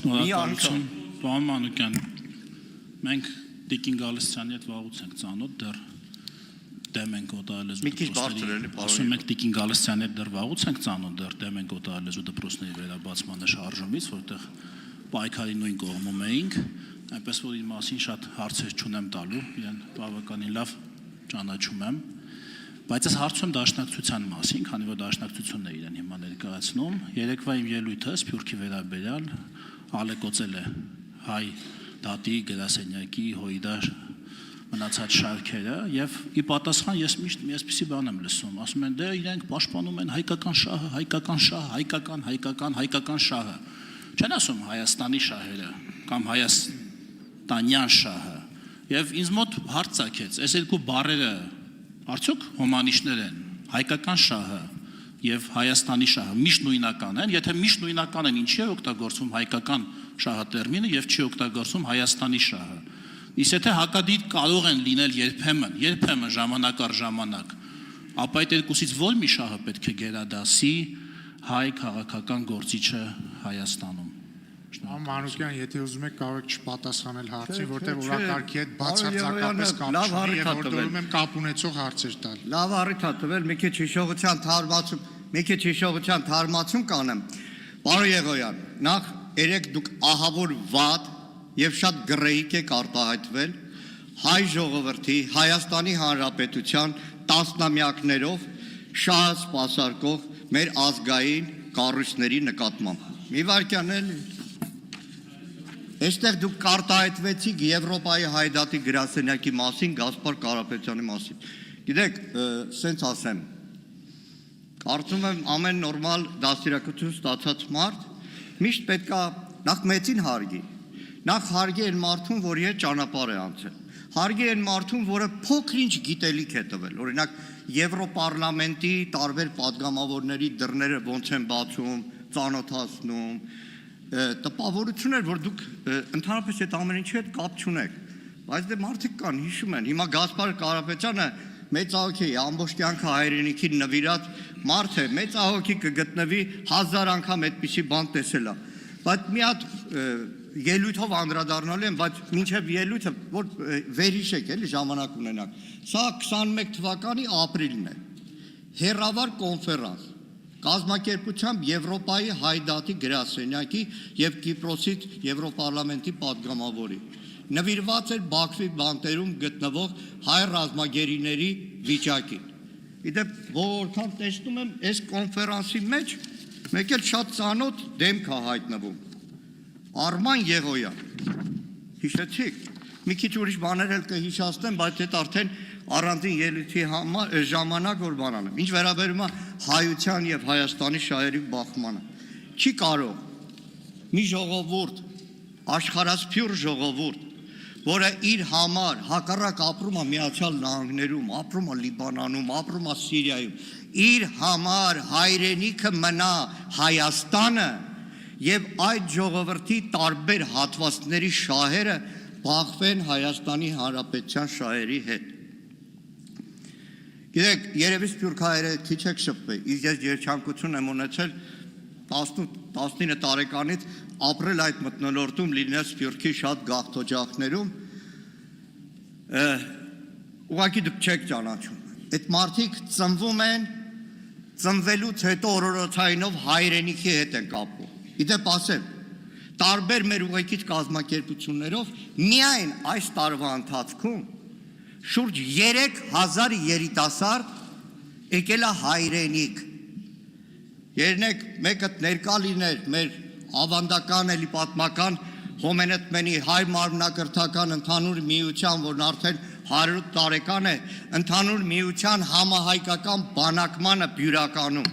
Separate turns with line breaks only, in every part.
Շնորհակալություն, պարոն Մանուկյան, մենք Տիկին Գալստյանի հետ վաղուց ենք ծանոթ, դեռ դեմ ենք օտարալեզու դպրոցների, ասում ենք Տիկին Գալստյանի հետ դեռ վաղուց ենք ծանոթ, դեռ դեմ ենք օտարալեզու դպրոցների վերաբացման շարժումից, որտեղ պայքարի նույն կողմում էինք, այնպես որ իր մասին շատ հարցեր չունեմ տալու, իրեն բավականին լավ ճանաչում եմ, բայց այս հարցում դաշնակցության մասին, քանի որ դաշնակցությունն է իրեն հիմա ներկայացնում, երեկվա իմ ելույթը Սփյուռքի վերաբերյալ ալեկոծել է հայ դատի գրասենյակի հույդար մնացած շարքերը եւ ի պատասխան ես միշտ այսպիսի բան եմ լսում, ասում են դե իրենք պաշտպանում են հայկական շահը, հայկական շահը, չեն ասում Հայաստանի շահերը կամ հայաստանյան շահը եւ ինձ մոտ հարց ցակեց, այս երկու բառերը արդյոք հոմանիշներ են, հայկական շահը եւ Հայաստանի շահը միշտ նույնական են, եթե միշտ նույնական են, ինչի է օգտագործվում հայկական շահը տերմինը եւ չի օգտագործվում Հայաստանի շահը։ Իսկ եթե հակադիր կարող են լինել երբեմն ժամանակ առ ժամանակ, ապա այդ երկուսից ո՞ր մի շահը պետք է գերադասի հայ քաղաքական գործիչը Հայաստանում։
Մանուկյան, եթե ուզում եք կարող եք չպատասխանել հարցին, որտեղ օրակարգի հետ բացարձակապես կապ չունի եւ որտեղում եմ կապ ունեցող հարցեր տալ։
Լավ առիթ ա տվել, մի քիչ հիշողության թարմացում կանեմ։ Պարոն Եղոյան, նախ երեք դուք ահավոր վատ եւ շատ գրեհիկ եք արտահայտվել հայ ժողովրդի Հայաստանի Հանրապետության տասնամյակներով շահը սպասարկող մեր ազգային կառույցների նկատմամբ։ Մի վարքյան էլի։ Այստեղ դուք կարտահայտվեցիք Եվրոպայի հայդատի գրասենյակի մասին, Գասպար Կարապետյանի մասին։ Գիտեք, սենց ասեմ, կարծում եմ ամեն նորմալ դաստիարակություն ստացած մարդ միշտ պետքա նախ մեծին հարգի, նախ հարգի այն մարդուն, որի հետ ճանապարհ է անցել, հարգի այն մարդուն, որը փոքր-ինչ գիտելիք է տվել, օրինակ Եվրոպարլամենտի տարբեր падգամավորների դռները ոնց են բացում, ծանոթացնում, տպավորություն էր, որ դուք ընդհանրապես այդ ամեն ինչի հետ կապ չունեք, բայց դե մարդիկ կան, հիշում են, հիմա Գասպար Կարապետյանը մեծահոգի է, ամբողջ կյանքը հայրենիքին նվիրած մարդ է, մեծահոգի կգտնվի 1000 անգամ այդպիսի բան տեսել է, բայց մի հատ ելույթով անդրադառնալու եմ, բայց մինչև ելույթը, որ վերհիշեք էլի ժամանակ ունենաք, սա 21 թվականի ապրիլն է, հեռավար կոնֆերանս, կազմակերպությամբ Եվրոպայի հայդատի գրասենյակի եւ Կիպրոսից Եվրոպարլամենտի падգամավորի նվիրված էր Բաքվի բանտերում գտնվող հայ ռազմագերիների վիճակին։ Իդեպ որքան տեսնում եմ այս կոնֆերանսի մեջ մեկ էլ շատ ծանոթ դեմք է հայտնվում։ Արման Եղոյան։ Հիշեցիք։ Մի քիչ ուրիշ բաներ էլ կհիշացնեմ, բայց այդ արդեն առանձին ելույթի համար ժամանակ որ բանան եմ։ Ինչ վերաբերում է հայության եւ Հայաստանի շահերի բախմանը։ Չի կարող մի ժողովուրդ, աշխարհասփյուռ ժողովուրդ, որը իր համար հակառակ ապրում է Միացյալ Նահանգներում, ապրում է Լիբանանում, ապրում է Սիրիայում, իր համար հայրենիքը մնա Հայաստանը եւ այդ ժողովրդի տարբեր հատվածների շահերը բախվեն Հայաստանի Հանրապետության շահերի հետ։ Գիտեք, երևի սփյուռքահայերը քիչ եք շփվել, իսկ ես երջանկություն եմ ունեցել 18-19 տարեկանից ապրել այդ մթնոլորտում, լինել Սփյուռքի շատ գաղթօջախներում, ուղղակի դուք չեք ճանաչում։ Այդ մարդիկ ծնվում են, ծնվելուց հետո օրորոցայինով հայրենիքի հետ են կապվում։ Իդեպ ասեմ, տարբեր մեր ուղեկից կազմակերպություններով միայն այս տարվա ընթացքում շուրջ 3000 երիտասարդ եկել է հայրենիք։ Երնեք մեկը ներկա լիներ մեր ավանդական էլի պատմական Հոմենեթմենի հայ մարմնակրթական ընդհանուր միության, որն արդեն 100 տարեկան է, ընդհանուր միության համահայկական բանակմանը Բյուրականում։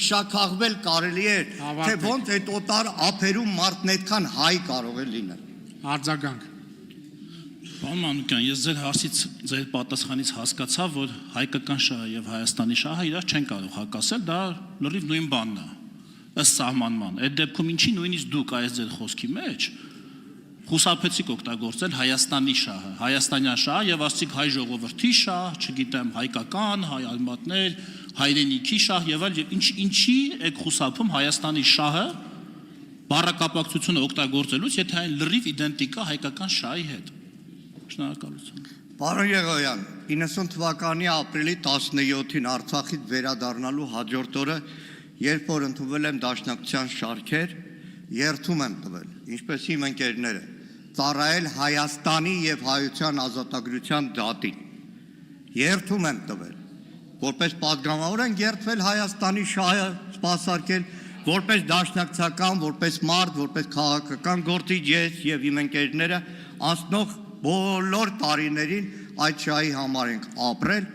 Շաքաղվել կարելի է, թե ոնց այդ օտար ափերում մարդն այդքան հայ կարող է լինել։
Արձագանք։
Պարոն Մանուկյան, ես ձեր հարցից, ձեր պատասխանից հասկացա, որ հայկական շահը եւ Հայաստանի շահը իրար չեն կարող հակասել, դա լրիվ նույն բանն է, ըստ սահմանման։ Այդ դեպքում ինչի նույնիսկ դուք այս ձեր խոսքի մեջ խուսափեցիք օգտագործել Հայաստանի շահը, հայաստանյան շահը եւ ասցիք հայ ժողովրդի շահ, չգիտեմ, հայկական, հայ արմատներ, հայրենիքի շահ եւ այլ, ինչի եք խուսափում Հայաստանի շահը բառակապակցությունը օգտագործելուց, եթե այն լրիվ իդենտիկ է հայկական շահի հետ։ Շնորհակալություն։
Պարոն Եղոյան, 90 թվականի ապրիլի 17-ին Արցախից վերադառնալու հաջորդ օրը, երբ որ ընդունվել եմ դաշնակցության շարքեր, երթում եմ տվել, ինչպես իմ ընկերները, ծառայել Հայաստանի եւ հայության ազատագրության դատին։ Երթում եմ տվել, որպես պատգամավոր են երթվել Հայաստանի շահը սպասարկել, որպես դաշնակցական, որպես մարդ, որպես քաղաքական գործիչ ես եւ իմ ընկերները անցնող բոլոր տարիներին այդ շահի համար ենք ապրել,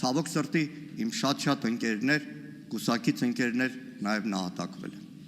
ցավոք սրտի իմ շատ ընկերներ, կուսակից ընկերներ նաև նահատակվել են։